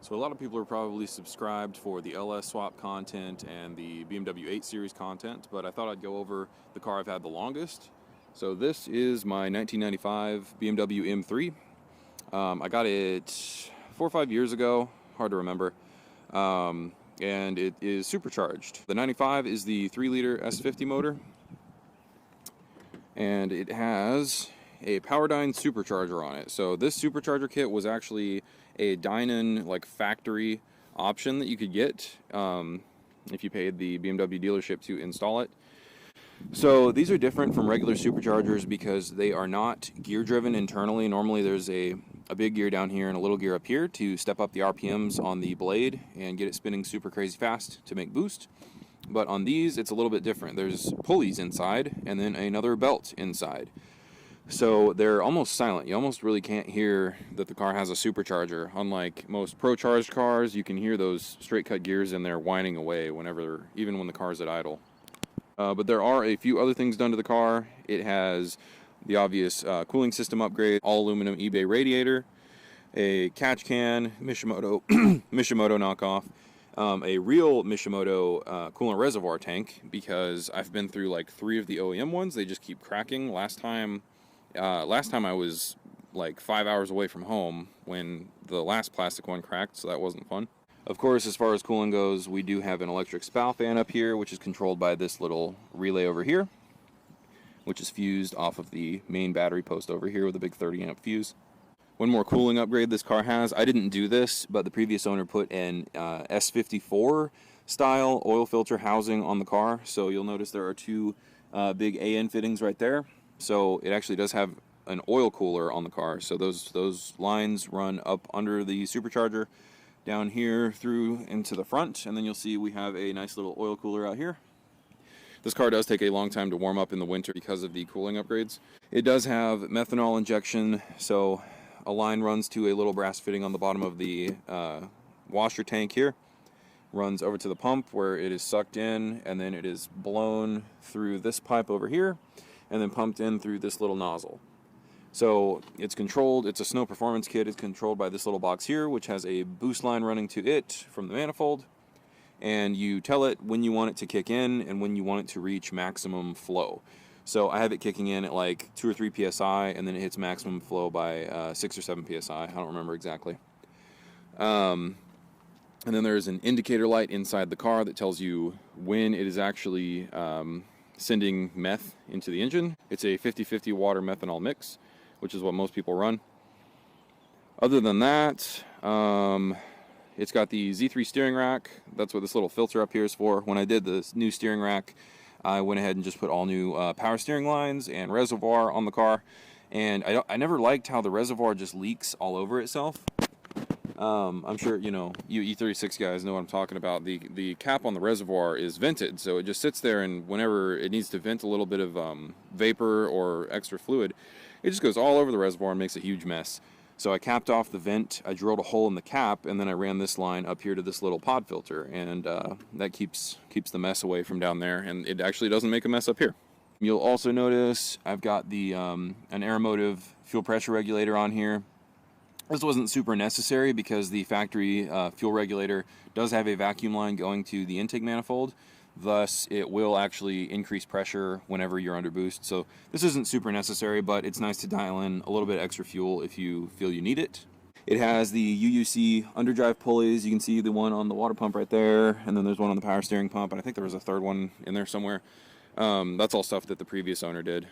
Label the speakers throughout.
Speaker 1: So a lot of people are probably subscribed for the LS swap content and the BMW 8 Series content, but I thought I'd go over the car I've had the longest. So this is my 1995 BMW M3. I got it 4 or 5 years ago, hard to remember, and it is supercharged. The 95 is the 3-liter S50 motor, and it has a Powerdyne supercharger on it. So this supercharger kit was actually a Dynon like factory option that you could get if you paid the BMW dealership to install it. So these are different from regular superchargers because they are not gear driven internally. Normally there's a big gear down here and a little gear up here to step up the RPMs on the blade and get it spinning super crazy fast to make boost. But on these it's a little bit different. There's pulleys inside and then another belt inside. So they're almost silent. You almost really can't hear that the car has a supercharger. Unlike most pro-charged cars, you can hear those straight cut gears in there whining away whenever, even when the car's at idle. But there are a few other things done to the car. It has the obvious cooling system upgrade, all aluminum eBay radiator, a catch can, Mishimoto knockoff, a real Mishimoto coolant reservoir tank, because I've been through like 3 of the OEM ones. They just keep cracking. Last time I was like 5 hours away from home when the last plastic one cracked, so that wasn't fun. Of course, as far as cooling goes, we do have an electric spout fan up here, which is controlled by this little relay over here, which is fused off of the main battery post over here with a big 30 amp fuse. One more cooling upgrade this car has, I didn't do this, but the previous owner put an S54 style oil filter housing on the car. So you'll notice there are 2 big AN fittings right there. So it actually does have an oil cooler on the car. So those lines run up under the supercharger, down here through into the front, and then you'll see we have a nice little oil cooler out here. This car does take a long time to warm up in the winter because of the cooling upgrades. It does have methanol injection, so a line runs to a little brass fitting on the bottom of the washer tank here, runs over to the pump where it is sucked in, and then it is blown through this pipe over here and then pumped in through this little nozzle. So it's controlled, it's a snow performance kit, it's controlled by this little box here, which has a boost line running to it from the manifold, and you tell it when you want it to kick in and when you want it to reach maximum flow. So I have it kicking in at like 2 or 3 psi, and then it hits maximum flow by 6 or 7 psi, I don't remember exactly. And then there's an indicator light inside the car that tells you when it is actually sending meth into the engine. It's a 50-50 water methanol mix, which is what most people run. Other than that, it's got the Z3 steering rack. That's what this little filter up here is for. When I did this new steering rack, I went ahead and just put all new power steering lines and reservoir on the car. And I never liked how the reservoir just leaks all over itself. I'm sure, you know, you e36 guys know what I'm talking about. The cap on the reservoir is vented, so it just sits there, and whenever it needs to vent a little bit of vapor or extra fluid, it just goes all over the reservoir and makes a huge mess. So I capped off the vent, I drilled a hole in the cap, and then I ran this line up here to this little pod filter, and that keeps the mess away from down there, and it actually doesn't make a mess up here. You'll also notice I've got the an Aeromotive fuel pressure regulator on here. This wasn't super necessary because the factory fuel regulator does have a vacuum line going to the intake manifold. Thus, it will actually increase pressure whenever you're under boost. So this isn't super necessary, but it's nice to dial in a little bit extra fuel if you feel you need it. It has the UUC underdrive pulleys. You can see the one on the water pump right there, and then there's one on the power steering pump, and I think there was a third one in there somewhere. That's all stuff that the previous owner did.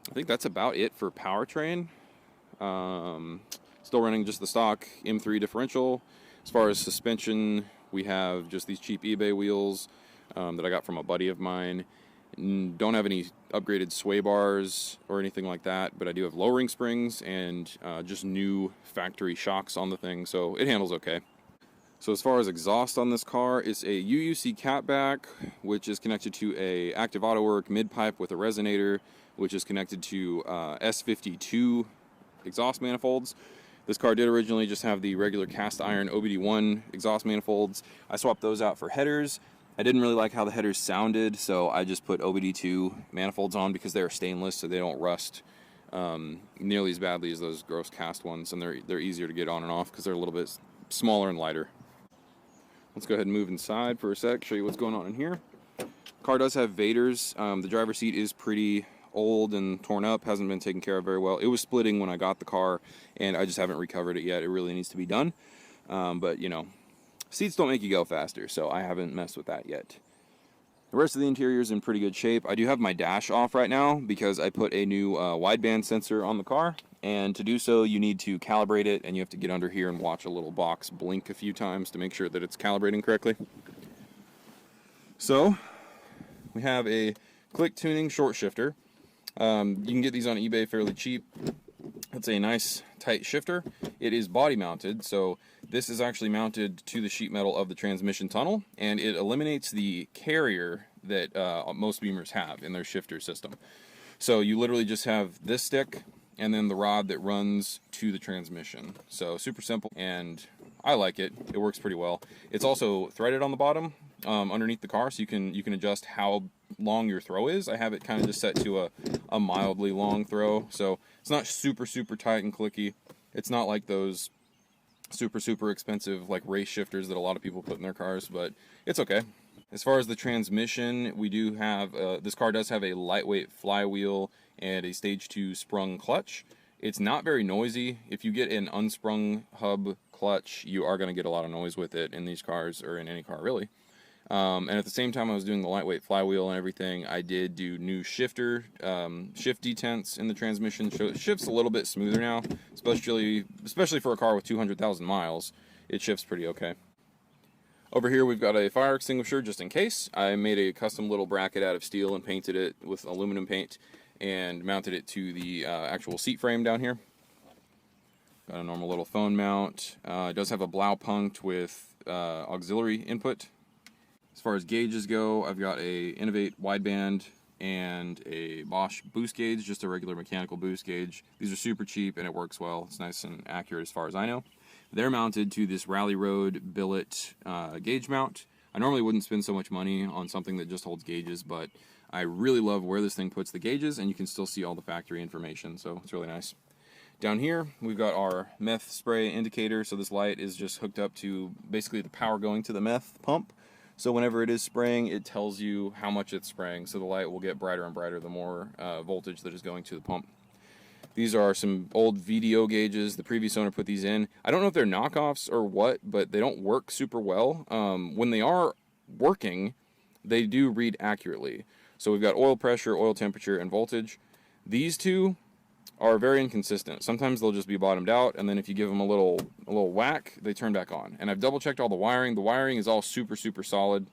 Speaker 1: I think that's about it for powertrain. Still running just the stock M3 differential. As far as suspension, we have just these cheap eBay wheels that I got from a buddy of mine. Don't have any upgraded sway bars or anything like that, but I do have lowering springs and just new factory shocks on the thing, so it handles okay. So as far as exhaust on this car, it's a UUC catback, which is connected to a active auto work mid pipe with a resonator, which is connected to S52 exhaust manifolds. This car did originally just have the regular cast iron OBD1 exhaust manifolds. I swapped those out for headers. I didn't really like how the headers sounded, so I just put OBD2 manifolds on because they're stainless, so they don't rust nearly as badly as those gross cast ones, and they're easier to get on and off because they're a little bit smaller and lighter. Let's go ahead and move inside for a sec, show you what's going on in here. Car does have Vaders. The driver's seat is pretty old and torn up, hasn't been taken care of very well. It was splitting when I got the car, and I just haven't recovered it yet. It really needs to be done. But, you know, seats don't make you go faster, so I haven't messed with that yet. The rest of the interior is in pretty good shape. I do have my dash off right now because I put a new wideband sensor on the car, and to do so you need to calibrate it, and you have to get under here and watch a little box blink a few times to make sure that it's calibrating correctly. So we have a click tuning short shifter. You can get these on eBay fairly cheap. It's a nice tight shifter. It is body mounted, so this is actually mounted to the sheet metal of the transmission tunnel, and it eliminates the carrier that most Beamers have in their shifter system. So you literally just have this stick and then the rod that runs to the transmission. So super simple, and I like it. It works pretty well. It's also threaded on the bottom underneath the car, so you can adjust how long your throw is. I have it kind of just set to a mildly long throw, so it's not super tight and clicky. It's not like those super expensive like race shifters that a lot of people put in their cars, but it's okay. As far as the transmission, we do have this car does have a lightweight flywheel and a stage 2 sprung clutch. It's not very noisy. If you get an unsprung hub clutch, you are going to get a lot of noise with it in these cars, or in any car really. And at the same time I was doing the lightweight flywheel and everything, I did do new shifter, shift detents in the transmission. So it shifts a little bit smoother now, especially for a car with 200,000 miles. It shifts pretty okay. Over here we've got a fire extinguisher just in case. I made a custom little bracket out of steel and painted it with aluminum paint and mounted it to the actual seat frame down here. Got a normal little phone mount. It does have a Blaupunkt with auxiliary input. As far as gauges go, I've got a Innovate wideband and a Bosch boost gauge, just a regular mechanical boost gauge. These are super cheap and it works well. It's nice and accurate as far as I know. They're mounted to this Rally Road billet gauge mount. I normally wouldn't spend so much money on something that just holds gauges, but I really love where this thing puts the gauges, and you can still see all the factory information, so it's really nice. Down here, we've got our meth spray indicator. So this light is just hooked up to basically the power going to the meth pump. So whenever it is spraying, it tells you how much it's spraying. So the light will get brighter and brighter the more voltage that is going to the pump. These are some old VDO gauges. The previous owner put these in. I don't know if they're knockoffs or what, but they don't work super well. When they are working, they do read accurately. So we've got oil pressure, oil temperature, and voltage. These two are very inconsistent. Sometimes they'll just be bottomed out, and then if you give them a little whack, they turn back on. And I've double checked all the wiring. The wiring is all super solid,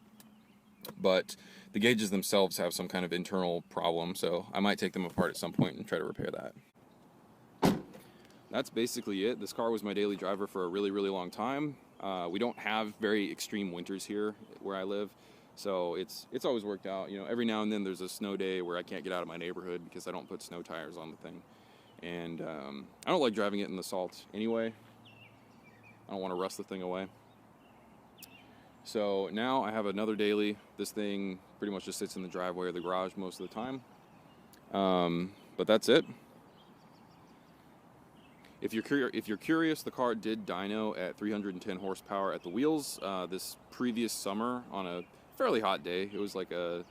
Speaker 1: but the gauges themselves have some kind of internal problem, so I might take them apart at some point and try to repair that. That's basically it. This car was my daily driver for a really long time. We don't have very extreme winters here where I live, so it's always worked out. You know, every now and then there's a snow day where I can't get out of my neighborhood because I don't put snow tires on the thing. And I don't like driving it in the salt anyway. I don't want to rust the thing away. So now I have another daily. This thing pretty much just sits in the driveway or the garage most of the time. But that's it. If you're curious, the car did dyno at 310 horsepower at the wheels this previous summer on a fairly hot day. It was like a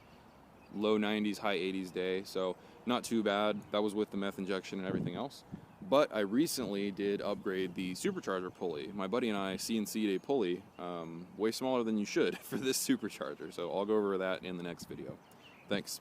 Speaker 1: low 90s, high 80s day, so not too bad. That was with the meth injection and everything else. But I recently did upgrade the supercharger pulley. My buddy and I CNC'd a pulley, way smaller than you should for this supercharger, so I'll go over that in the next video. Thanks.